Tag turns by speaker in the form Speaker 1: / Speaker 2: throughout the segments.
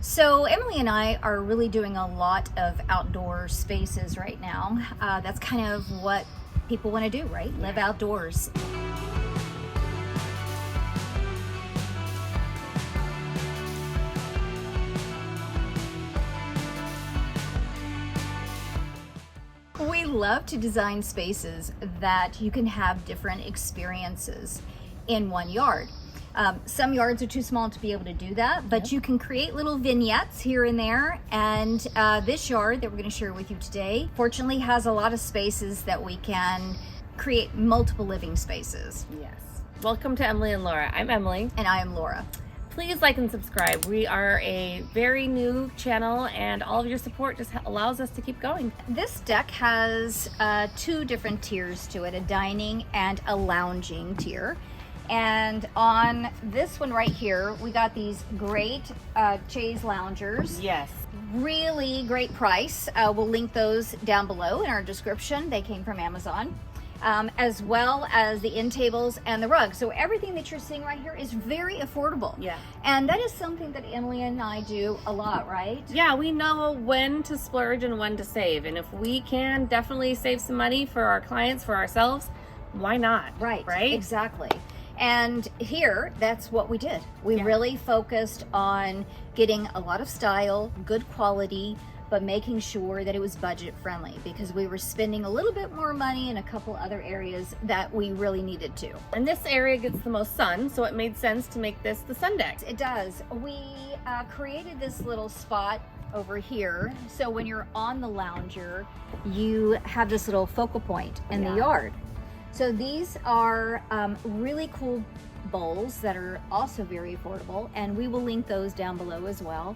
Speaker 1: So Emily and I are really doing a lot of outdoor spaces right now. That's kind of what people want to do, right? Live outdoors. We love to design spaces that you can have different experiences in one yard. Some yards are too small to be able to do that, but you can create little vignettes here and there. And this yard that we're going to share with you today, fortunately, has a lot of spaces that we can create multiple living spaces.
Speaker 2: Yes. Welcome to Emily and Laura. I'm Emily.
Speaker 1: And I am Laura.
Speaker 2: Please like and subscribe. We are a very new channel, and all of your support just allows us to keep going.
Speaker 1: This deck has two different tiers to it, a dining and a lounging tier. And on this one right here, we got these great chaise loungers.
Speaker 2: Yes.
Speaker 1: Really great price. We'll link those down below in our description. They came from Amazon. As well as the end tables and the rug. So everything that you're seeing right here is very affordable.
Speaker 2: Yeah.
Speaker 1: And that is something that Emily and I do a lot, right?
Speaker 2: Yeah, we know when to splurge and when to save. And if we can definitely save some money for our clients, for ourselves, why not?
Speaker 1: Right.
Speaker 2: Right?
Speaker 1: Exactly. And here, that's what we did. We really focused on getting a lot of style, good quality, but making sure that it was budget friendly because we were spending a little bit more money in a couple other areas that we really needed to.
Speaker 2: And this area gets the most sun, so it made sense to make this the sun deck.
Speaker 1: It does. We created this little spot over here. So when you're on the lounger, you have this little focal point in the yard. So these are really cool bowls that are also very affordable, and we will link those down below as well.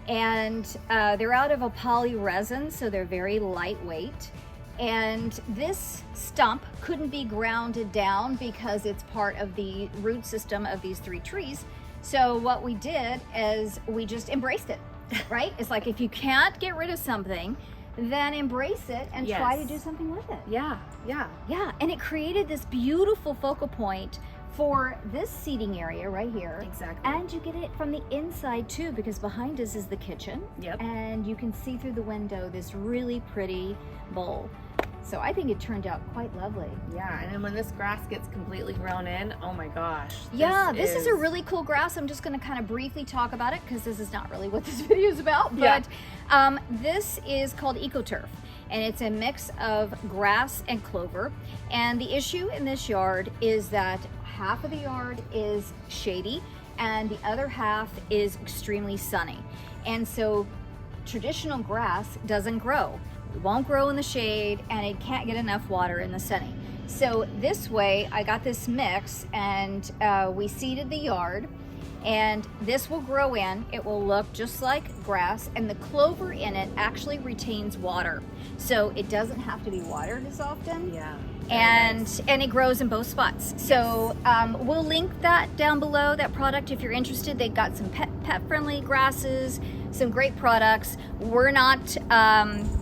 Speaker 1: And they're out of a poly resin, so they're very lightweight. And this stump couldn't be grounded down because it's part of the root system of these three trees. So what we did is we just embraced it, right? It's like if you can't get rid of something, then embrace it and try to do something with it.
Speaker 2: Yeah.
Speaker 1: And it created this beautiful focal point for this seating area right here.
Speaker 2: Exactly.
Speaker 1: And you get it from the inside too, because behind us is the kitchen.
Speaker 2: Yep.
Speaker 1: And you can see through the window this really pretty bowl. So I think it turned out quite lovely.
Speaker 2: Yeah, and then when this grass gets completely grown in, oh my gosh.
Speaker 1: This is a really cool grass. I'm just going to kind of briefly talk about it because this is not really what this video is about. But this is called EcoTurf, and it's a mix of grass and clover. And the issue in this yard is that half of the yard is shady and the other half is extremely sunny. And so traditional grass doesn't grow. It won't grow in the shade and it can't get enough water in the sunny. So this way I got this mix and we seeded the yard, and this will grow in. It will look just like grass, and the clover in it actually retains water. So it doesn't have to be watered as often.
Speaker 2: Yeah.
Speaker 1: And it grows in both spots. So we'll link that down below, that product, if you're interested. They've got some pet friendly grasses, some great products. We're not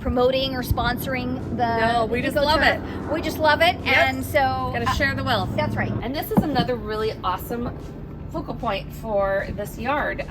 Speaker 1: promoting or sponsoring the
Speaker 2: No, we just love it.
Speaker 1: We just love it. And so
Speaker 2: gotta share the wealth.
Speaker 1: that's right.
Speaker 2: And this is another really awesome focal point for this yard.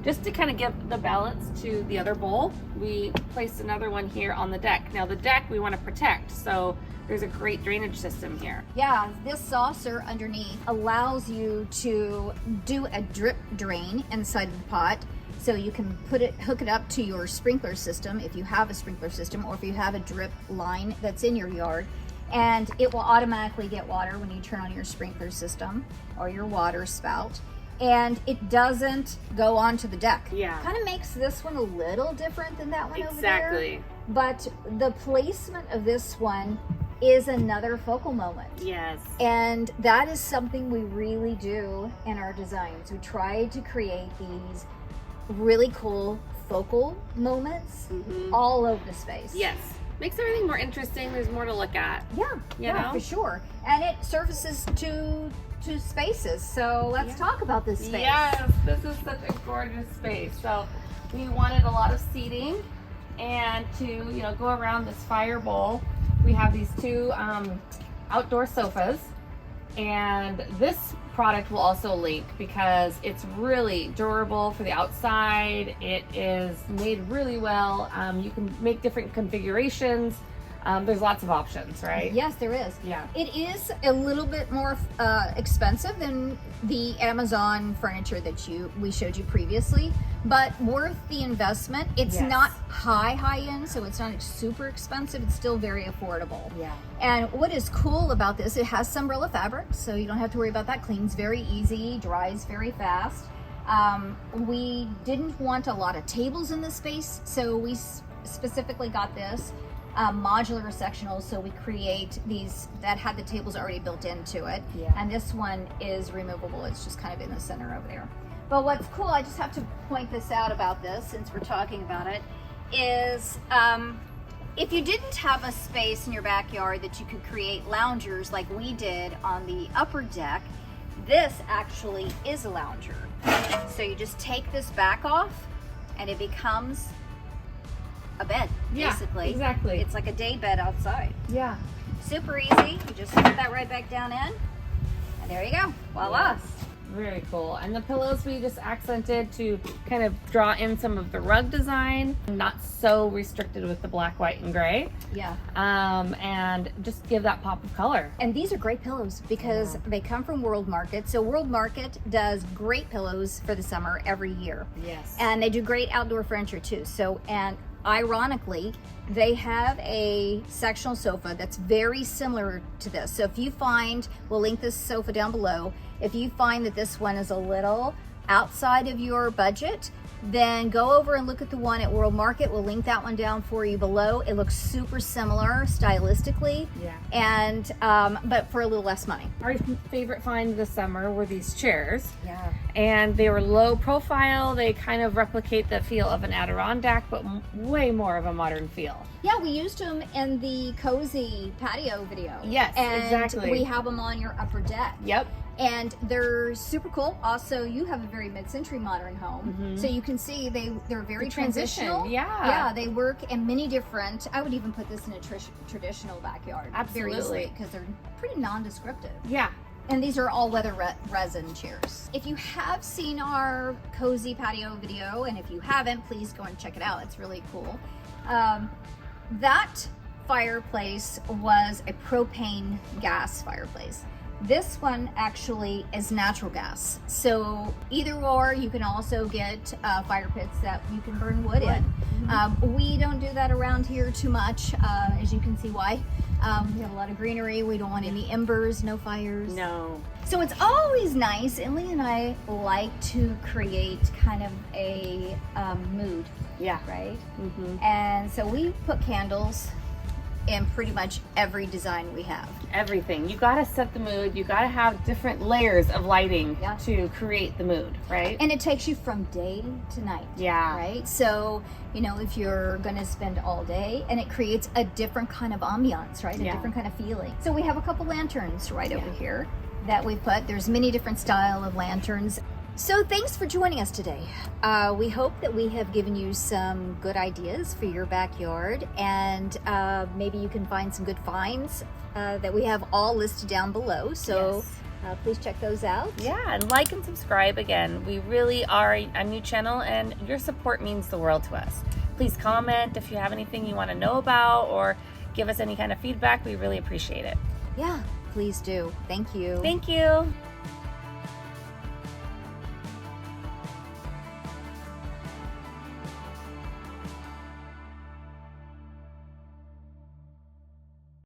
Speaker 2: Just to kind of give the balance to the other bowl, we placed another one here on the deck. Now the deck we want to protect, so there's a great drainage system here.
Speaker 1: Yeah, this saucer underneath allows you to do a drip drain inside of the pot. So you can hook it up to your sprinkler system if you have a sprinkler system, or if you have a drip line that's in your yard. And it will automatically get water when you turn on your sprinkler system or your water spout. And it doesn't go onto the deck.
Speaker 2: Yeah.
Speaker 1: Kind of makes this one a little different than that one over there.
Speaker 2: Exactly.
Speaker 1: But the placement of this one is another focal moment.
Speaker 2: Yes.
Speaker 1: And that is something we really do in our designs. We try to create these really cool focal moments all over the space.
Speaker 2: Yes. Makes everything more interesting. There's more to look at.
Speaker 1: Yeah, for sure. And it surfaces two spaces. So let's talk about this space.
Speaker 2: Yes, this is such a gorgeous space. So we wanted a lot of seating, and to go around this fire bowl, we have these two outdoor sofas. And this product will also link because it's really durable for the outside. It is made really well. You can make different configurations. There's lots of options, right?
Speaker 1: Yes, there is.
Speaker 2: Yeah.
Speaker 1: It is a little bit more expensive than the Amazon furniture that we showed you previously, but worth the investment. It's
Speaker 2: Yes.
Speaker 1: not high end, so it's not super expensive. It's still very affordable.
Speaker 2: Yeah.
Speaker 1: And what is cool about this, it has Sunbrella fabric, so you don't have to worry about that. Cleans very easy, dries very fast. We didn't want a lot of tables in this space, so we specifically got this modular sectional, so we create these that had the tables already built into it.
Speaker 2: Yeah.
Speaker 1: And this one is removable. It's just kind of in the center over there. But what's cool, I just have to point this out about this since we're talking about it, is if you didn't have a space in your backyard that you could create loungers like we did on the upper deck, this actually is a lounger. So you just take this back off and it becomes a bed, basically.
Speaker 2: Yeah, exactly.
Speaker 1: It's like a day bed outside.
Speaker 2: Yeah.
Speaker 1: Super easy. You just put that right back down in, and there you go. Voila.
Speaker 2: Yes. Very cool. And the pillows we just accented to kind of draw in some of the rug design, not so restricted with the black, white, and gray.
Speaker 1: Yeah.
Speaker 2: And just give that pop of color.
Speaker 1: And these are great pillows because they come from World Market. So World Market does great pillows for the summer every year.
Speaker 2: Yes.
Speaker 1: And they do great outdoor furniture too. So, and ironically, they have a sectional sofa that's very similar to this. So if you find, we'll link this sofa down below, if you find that this one is a little outside of your budget, then go over and look at the one at World Market. We'll link that one down for you below. It looks super similar stylistically,
Speaker 2: Yeah.
Speaker 1: and but for a little less money.
Speaker 2: Our favorite find this summer were these chairs.
Speaker 1: Yeah.
Speaker 2: And they were low profile. They kind of replicate the feel of an Adirondack, but way more of a modern feel.
Speaker 1: Yeah, we used them in the cozy patio video.
Speaker 2: Yes,
Speaker 1: and
Speaker 2: exactly.
Speaker 1: We have them on your upper deck.
Speaker 2: Yep.
Speaker 1: And they're super cool. Also, you have a very mid-century modern home, so you can see they're very
Speaker 2: The transition,
Speaker 1: transitional.
Speaker 2: yeah.
Speaker 1: Yeah, they work in many different. I would even put this in a traditional backyard.
Speaker 2: Absolutely.
Speaker 1: Very easily because they're pretty non-descriptive.
Speaker 2: Yeah.
Speaker 1: And these are all weather resin chairs. If you have seen our cozy patio video, and if you haven't, please go and check it out. It's really cool. That fireplace was a propane gas fireplace. This one actually is natural gas. So either or, you can also get fire pits that you can burn wood in. We don't do that around here too much, as you can see why. We have a lot of greenery. We don't want any embers, no fires.
Speaker 2: No.
Speaker 1: So it's always nice, and Lee and I like to create kind of a mood,
Speaker 2: Yeah.
Speaker 1: right? And so we put candles in pretty much every design we have.
Speaker 2: Everything. You got to set the mood. You got to have different layers of lighting
Speaker 1: Yeah.
Speaker 2: to create the mood, right?
Speaker 1: And it takes you from day to night.
Speaker 2: Yeah.
Speaker 1: Right? So, you know, if you're going to spend all day, and it creates a different kind of ambiance, right? A
Speaker 2: Yeah.
Speaker 1: different kind of feeling. So we have a couple lanterns right over here that we put. There's many different style of lanterns. So thanks for joining us today. We hope that we have given you some good ideas for your backyard, and maybe you can find some good finds that we have all listed down below. So please check those out.
Speaker 2: Yeah, and like and subscribe again. We really are a new channel, and your support means the world to us. Please comment if you have anything you want to know about, or give us any kind of feedback. We really appreciate it.
Speaker 1: Yeah, please do. Thank you.
Speaker 2: Thank you.